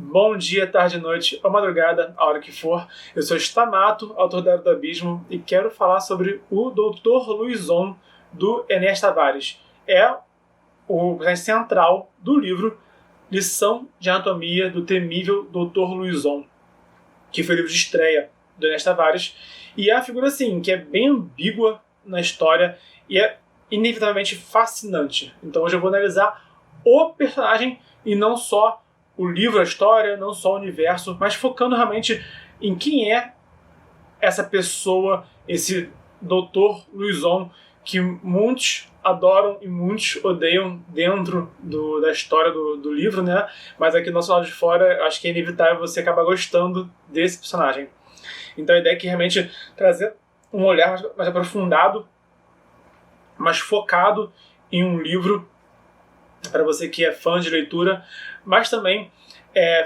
Bom dia, tarde, noite ou madrugada, a hora que for. Eu sou Stamato, autor da Era do Abismo, e quero falar sobre o Dr. Luizon, do Enéas Tavares. É o personagem central do livro Lição de Anatomia do Temível Dr. Luizon, que foi o livro de estreia do Enéas Tavares. E é uma figura, assim, que é bem ambígua na história e é inevitavelmente fascinante. Então hoje eu vou analisar o personagem e não só o livro, a história, não só o universo, mas focando realmente em quem é essa pessoa, esse Dr. Luizon, que muitos adoram e muitos odeiam dentro da história do livro, né? Mas aqui do nosso lado de fora, acho que é inevitável você acabar gostando desse personagem. Então a ideia é que realmente trazer um olhar mais aprofundado, mais focado em um livro para você que é fã de leitura, mas também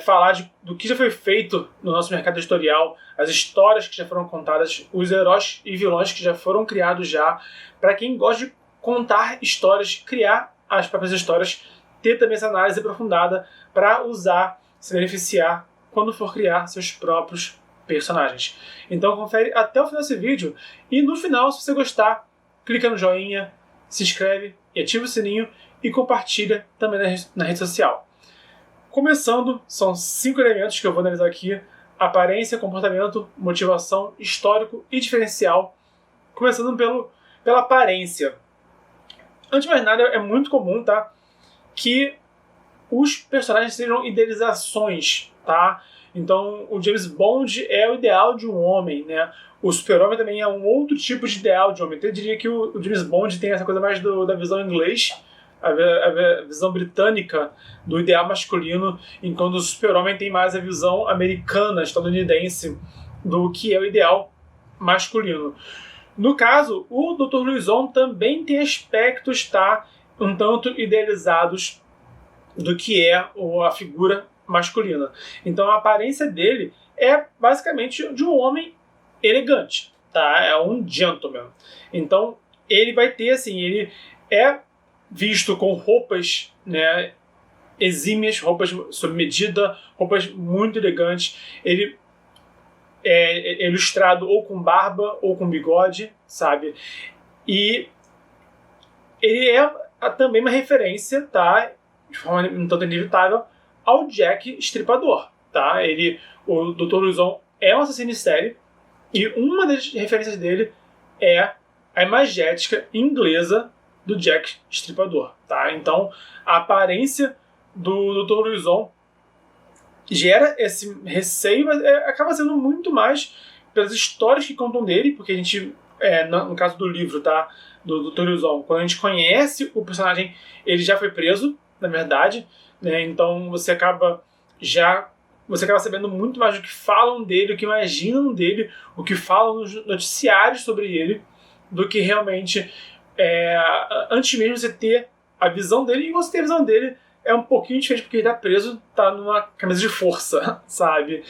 falar do que já foi feito no nosso mercado editorial, as histórias que já foram contadas, os heróis e vilões que já foram criados já, para quem gosta de contar histórias, criar as próprias histórias, ter também essa análise aprofundada para usar, se beneficiar quando for criar seus próprios personagens. Então confere até o final desse vídeo e no final, se você gostar, clica no joinha, se inscreve e ativa o sininho e compartilha também na rede social. Começando, são 5 elementos que eu vou analisar aqui: aparência, comportamento, motivação, histórico e diferencial. Começando pela aparência. Antes de mais nada, é muito comum, tá, que os personagens sejam idealizações, tá? Então, o James Bond é o ideal de um homem, né? O Super-Homem também é um outro tipo de ideal de homem. Então, eu diria que o James Bond tem essa coisa mais da visão inglês, a visão britânica do ideal masculino, enquanto o Super-Homem tem mais a visão americana, estadunidense, do que é o ideal masculino. No caso, o Dr. Luizon também tem aspectos, tá, um tanto idealizados do que é a figura masculina. Então a aparência dele é basicamente de um homem elegante, tá? É um gentleman. Então ele vai ter, assim, ele é visto com roupas, né, exímias, roupas sob medida, roupas muito elegantes. Ele é ilustrado ou com barba ou com bigode, sabe? E ele é também uma referência, tá, de forma um tanto inevitável, ao Jack Estripador, tá? O Dr. Luizon é um assassino em série e uma das referências dele é a imagética inglesa do Jack Estripador, tá? Então, a aparência do Dr. Luizon gera esse receio, mas acaba sendo muito mais pelas histórias que contam dele, porque a gente, no caso do livro, tá, do Dr. Luizon, quando a gente conhece o personagem, ele já foi preso, na verdade, né? Então você acaba sabendo muito mais do que falam dele, o que imaginam dele, o que falam nos noticiários sobre ele, do que realmente antes mesmo você ter a visão dele. E você ter a visão dele é um pouquinho diferente, porque ele tá preso, tá numa camisa de força, sabe?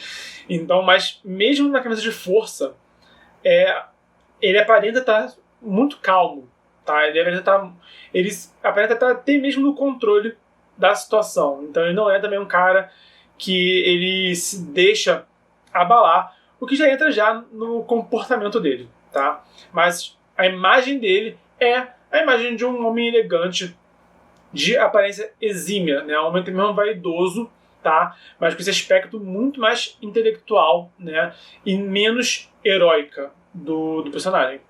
Então, mas mesmo na camisa de força, ele aparenta estar muito calmo, tá? Ele aparenta estar até mesmo no controle da situação. Então ele não é também um cara que ele se deixa abalar, o que já entra já no comportamento dele, tá? Mas a imagem dele é a imagem de um homem elegante, de aparência exímia, né? Um homem mesmo vaidoso, tá? Mas com esse aspecto muito mais intelectual, né? E menos heróica do personagem.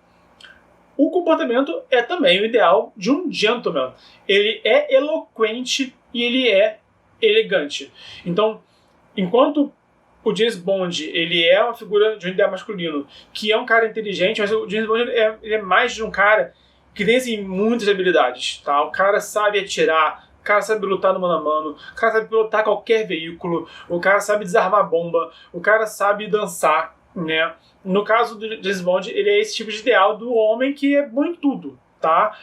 O comportamento é também o ideal de um gentleman. Ele é eloquente e ele é elegante. Então, enquanto o James Bond ele é uma figura de um ideal masculino, que é um cara inteligente, mas o James Bond ele é mais de um cara que tem, assim, muitas habilidades, tá? O cara sabe atirar, o cara sabe lutar no mano a mano, o cara sabe pilotar qualquer veículo, o cara sabe desarmar bomba, o cara sabe dançar, né? No caso do James Bond, ele é esse tipo de ideal do homem que é bom em tudo, tá?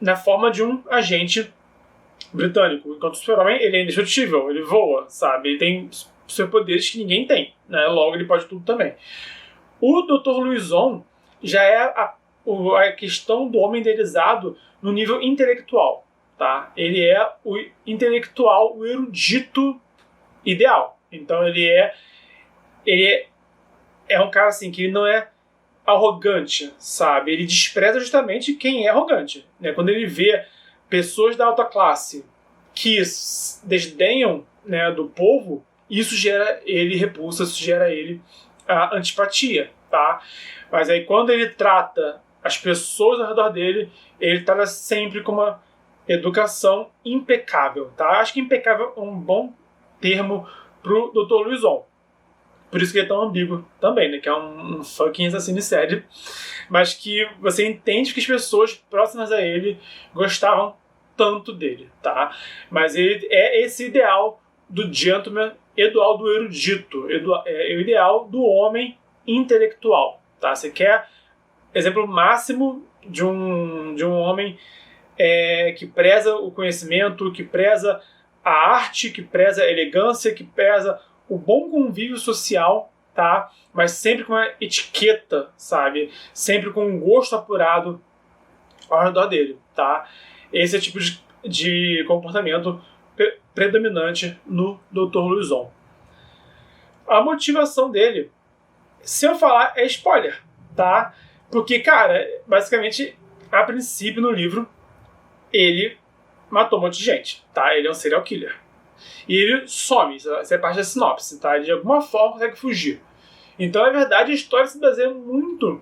Na forma de um agente britânico. Enquanto o Super-Homem, ele é indestrutível, ele voa, sabe? Ele tem superpoderes que ninguém tem, né? Logo, ele pode tudo também. O Dr. Luizon já é a questão do homem idealizado no nível intelectual, tá? Ele é o intelectual, o erudito ideal, Então ele é um cara assim que ele não é arrogante, sabe? Ele despreza justamente quem é arrogante, né? Quando ele vê pessoas da alta classe que desdenham, né, do povo, isso gera ele repulsa, isso gera ele a antipatia, tá? Mas aí quando ele trata as pessoas ao redor dele, ele trata sempre com uma educação impecável, tá? Acho que impecável é um bom termo pro Dr. Luizon. Por isso que ele é tão ambíguo também, né? Que é um fucking assassino em série. Mas que você entende que as pessoas próximas a ele gostavam tanto dele, tá? Mas ele é esse ideal do gentleman, ideal do erudito, é o ideal do homem intelectual, tá? Você quer exemplo máximo de um homem que preza o conhecimento, que preza a arte, que preza a elegância, que preza o bom convívio social, tá? Mas sempre com uma etiqueta, sabe? Sempre com um gosto apurado ao redor dele, tá? Esse é o tipo de comportamento predominante no Dr. Luizon. A motivação dele, se eu falar, é spoiler, tá? Porque, cara, basicamente, a princípio no livro, ele matou um monte de gente, tá? Ele é um serial killer. E ele some, isso é parte da sinopse, tá? Ele de alguma forma consegue fugir. Então, na verdade, a história se baseia muito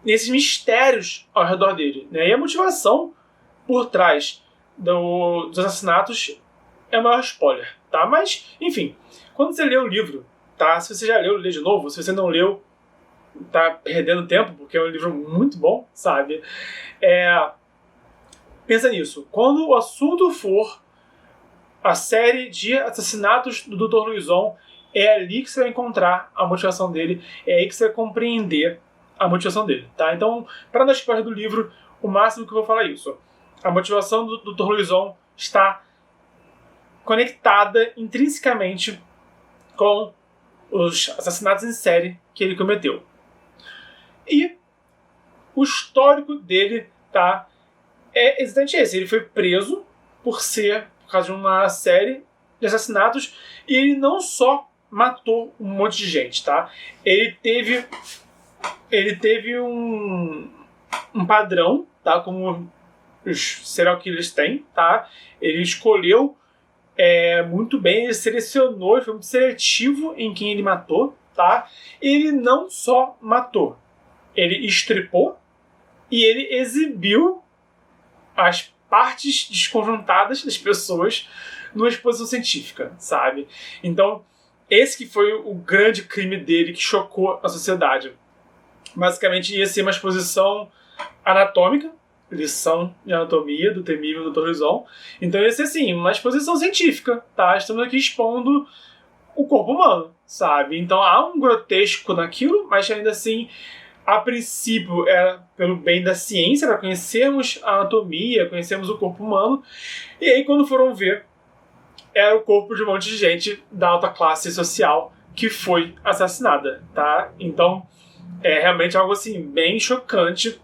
nesses mistérios ao redor dele, né? E a motivação por trás dos assassinatos é o maior spoiler, tá? Mas, enfim, quando você lê o livro, tá? Se você já leu, lê de novo. Se você não leu, tá perdendo tempo, porque é um livro muito bom, sabe? Pensa nisso. Quando o assunto for a série de assassinatos do Dr. Luizon, é ali que você vai encontrar a motivação dele, é aí que você vai compreender a motivação dele, tá? Então, para dar spoiler do livro, o máximo que eu vou falar é isso. A motivação do Dr. Luizon está conectada intrinsecamente com os assassinatos em série que ele cometeu. E o histórico dele, tá, é exatamente esse. Ele foi preso por causa de uma série de assassinatos, e ele não só matou um monte de gente, tá? Ele teve um padrão, tá? Como os serial killers têm, tá? Ele escolheu muito bem, ele selecionou, ele foi muito seletivo em quem ele matou, tá? Ele não só matou, ele estripou e ele exibiu as partes desconjuntadas das pessoas numa exposição científica, sabe? Então, esse que foi o grande crime dele que chocou a sociedade. Basicamente, ia ser uma exposição anatômica, lição de anatomia do temível Dr. Luizon. Então, ia ser, assim, uma exposição científica, tá? Estamos aqui expondo o corpo humano, sabe? Então, há um grotesco naquilo, mas ainda assim, a princípio era pelo bem da ciência, para conhecermos a anatomia, conhecermos o corpo humano. E aí, quando foram ver, era o corpo de um monte de gente da alta classe social que foi assassinada, tá? Então, é realmente algo assim, bem chocante,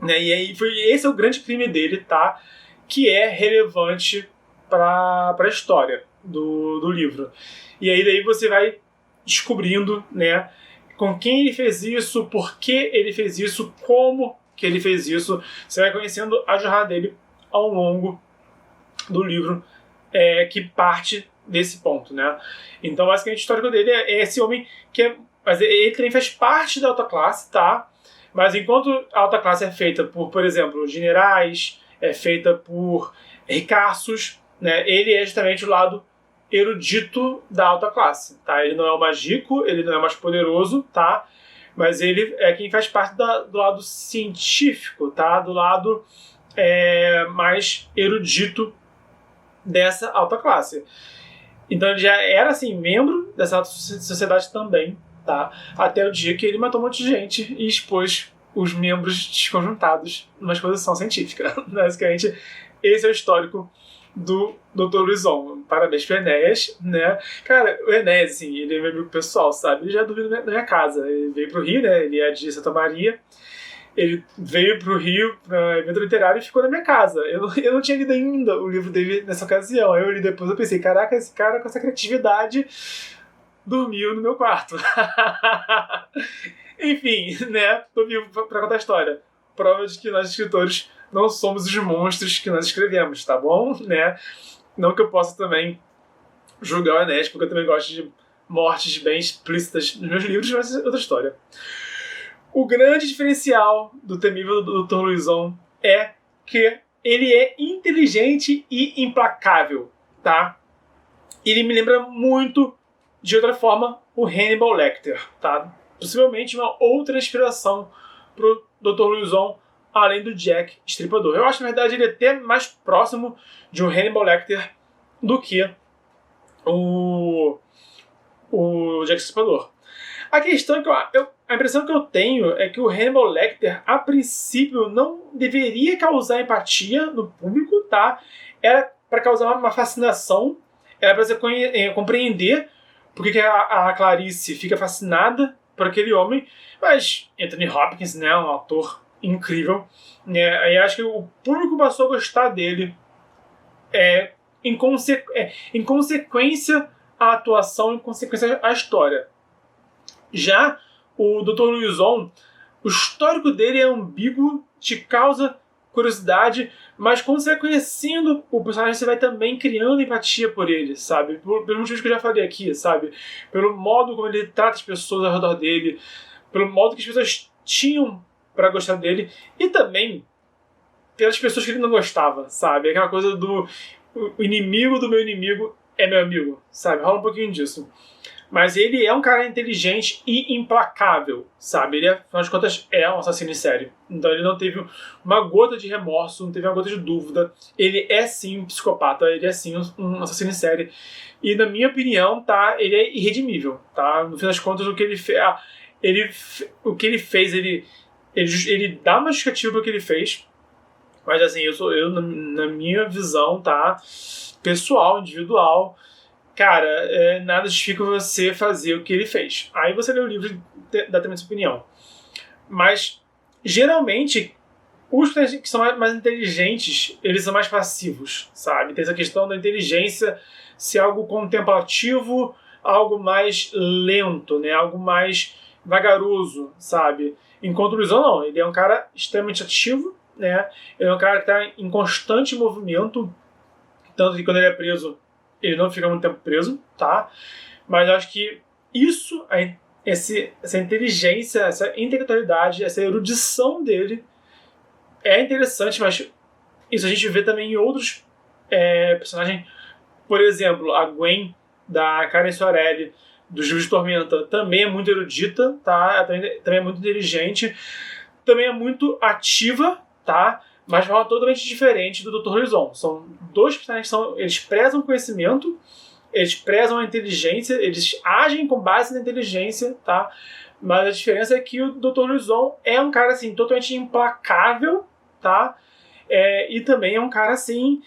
né? E aí, esse é o grande crime dele, tá? Que é relevante para a história do livro. E aí, daí você vai descobrindo, né? Com quem ele fez isso, por que ele fez isso, como que ele fez isso. Você vai conhecendo a jornada dele ao longo do livro, que parte desse ponto, né? Então, basicamente, o histórico dele é esse homem que mas ele também faz parte da alta classe, tá? Mas enquanto a alta classe é feita por exemplo, generais, é feita por ricaços, né? Ele é justamente o lado erudito da alta classe, tá? Ele não é o mais rico, ele não é o mais poderoso, tá? Mas ele é quem faz parte do lado científico, tá? Do lado mais erudito dessa alta classe. Então ele já era, assim, membro dessa alta sociedade também, tá? Até o dia que ele matou um monte de gente e expôs os membros desconjuntados numa exposição científica. Basicamente, esse é o histórico do Dr. Luizon. Parabéns pro Enéas, né? Cara, o Enéas, assim, ele é meu amigo pessoal, sabe? Ele já dormiu na minha casa. Ele veio pro Rio, né? Ele é de Santa Maria. Ele veio pro Rio para evento literário e ficou na minha casa. Eu não tinha lido ainda o livro dele nessa ocasião. Aí eu li depois, eu pensei, caraca, esse cara com essa criatividade dormiu no meu quarto. Enfim, né? Tô vivo pra contar a história. Prova de que nós escritores não somos os monstros que nós escrevemos, tá bom? Né? Não que eu possa também julgar o Enéas, porque eu também gosto de mortes bem explícitas nos meus livros, mas é outra história. O grande diferencial do temível Dr. Luizon é que ele é inteligente e implacável, tá? Ele me lembra muito, de outra forma, o Hannibal Lecter, tá? Possivelmente uma outra inspiração pro Dr. Luizon, além do Jack Estripador. Eu acho, na verdade, ele é até mais próximo de um Hannibal Lecter do que o Jack Estripador. A questão é que a impressão que eu tenho é que o Hannibal Lecter, a princípio, não deveria causar empatia no público, tá? Era para causar uma fascinação, era para você compreender porque que a Clarice fica fascinada por aquele homem, mas Anthony Hopkins, né, um ator incrível, né, aí acho que o público passou a gostar dele em consequência à atuação, em consequência à história. Já o Dr. Luizon, o histórico dele é ambíguo, te causa curiosidade, mas quando você vai conhecendo o personagem, você vai também criando empatia por ele, sabe? Pelos motivos que eu já falei aqui, sabe? Pelo modo como ele trata as pessoas ao redor dele, pelo modo que as pessoas tinham para gostar dele, e também pelas pessoas que ele não gostava, sabe? Aquela coisa do o inimigo do meu inimigo é meu amigo, sabe? Rola um pouquinho disso. Mas ele é um cara inteligente e implacável, sabe? Ele, afinal de contas, é um assassino em série. Então ele não teve uma gota de remorso, não teve uma gota de dúvida. Ele é sim um psicopata, ele é sim um assassino em série. E na minha opinião, tá, ele é irredimível, tá? No fim das contas, o que ele fez, ele dá uma justificativa pro que ele fez. Mas assim, na minha visão, tá? Pessoal, individual, cara, nada justifica você fazer o que ele fez. Aí você lê o livro e dá também sua opinião. Mas, geralmente, os que são mais inteligentes, eles são mais passivos, sabe? Tem essa questão da inteligência ser algo contemplativo, algo mais lento, né? Algo mais vagaroso, sabe? Enquanto o Luizão não, ele é um cara extremamente ativo, né? Ele é um cara que está em constante movimento, tanto que quando ele é preso, ele não fica muito tempo preso, tá? Mas eu acho que isso, essa inteligência, essa intelectualidade, essa erudição dele é interessante, mas isso a gente vê também em outros personagens. Por exemplo, a Gwen, da Karen Soarelli, do Juiz de Tormenta, também é muito erudita, tá? Ela também é muito inteligente, também é muito ativa, tá? Mas de forma totalmente diferente do Dr. Luizon. São dois personagens que eles prezam o conhecimento, eles prezam a inteligência, eles agem com base na inteligência, tá? Mas a diferença é que o Dr. Luizon é um cara, assim, totalmente implacável, tá? E também é um cara, assim,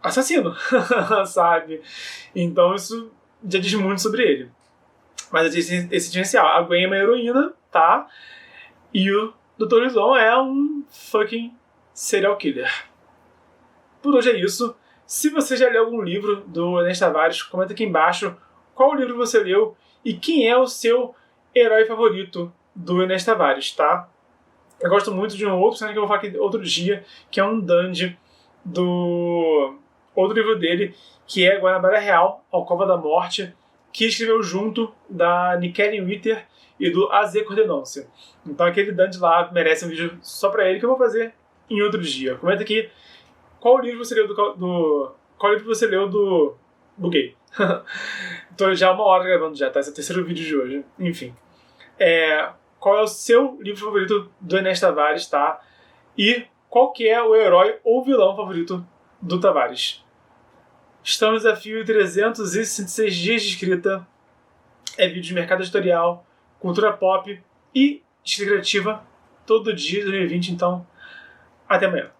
assassino, sabe? Então isso já diz muito sobre ele. Mas esse diferencial. A Gwen é uma heroína, tá? E o Dr. Luizon é um fucking serial killer. Por hoje é isso. Se você já leu algum livro do Enéas Tavares, comenta aqui embaixo qual livro você leu e quem é o seu herói favorito do Enéas Tavares, tá? Eu gosto muito de um outro personagem que eu vou falar aqui outro dia, que é um Dandy do outro livro dele, que é Guanabara Real, Alcova da Morte, que escreveu junto da Nikele Witter e do AZ Cordenonce. Então aquele Dandy lá merece um vídeo só pra ele que eu vou fazer em outro dia. Comenta aqui qual livro você leu qual livro você leu do Buguei. Tô já 1 hora gravando já, tá? Esse é o terceiro vídeo de hoje. Enfim. Qual é o seu livro favorito do Enéas Tavares, tá? E qual que é o herói ou vilão favorito do Tavares? Estamos no desafio 366 dias de escrita. É vídeo de mercado editorial, cultura pop e escrita criativa todo dia de 2020, então até amanhã.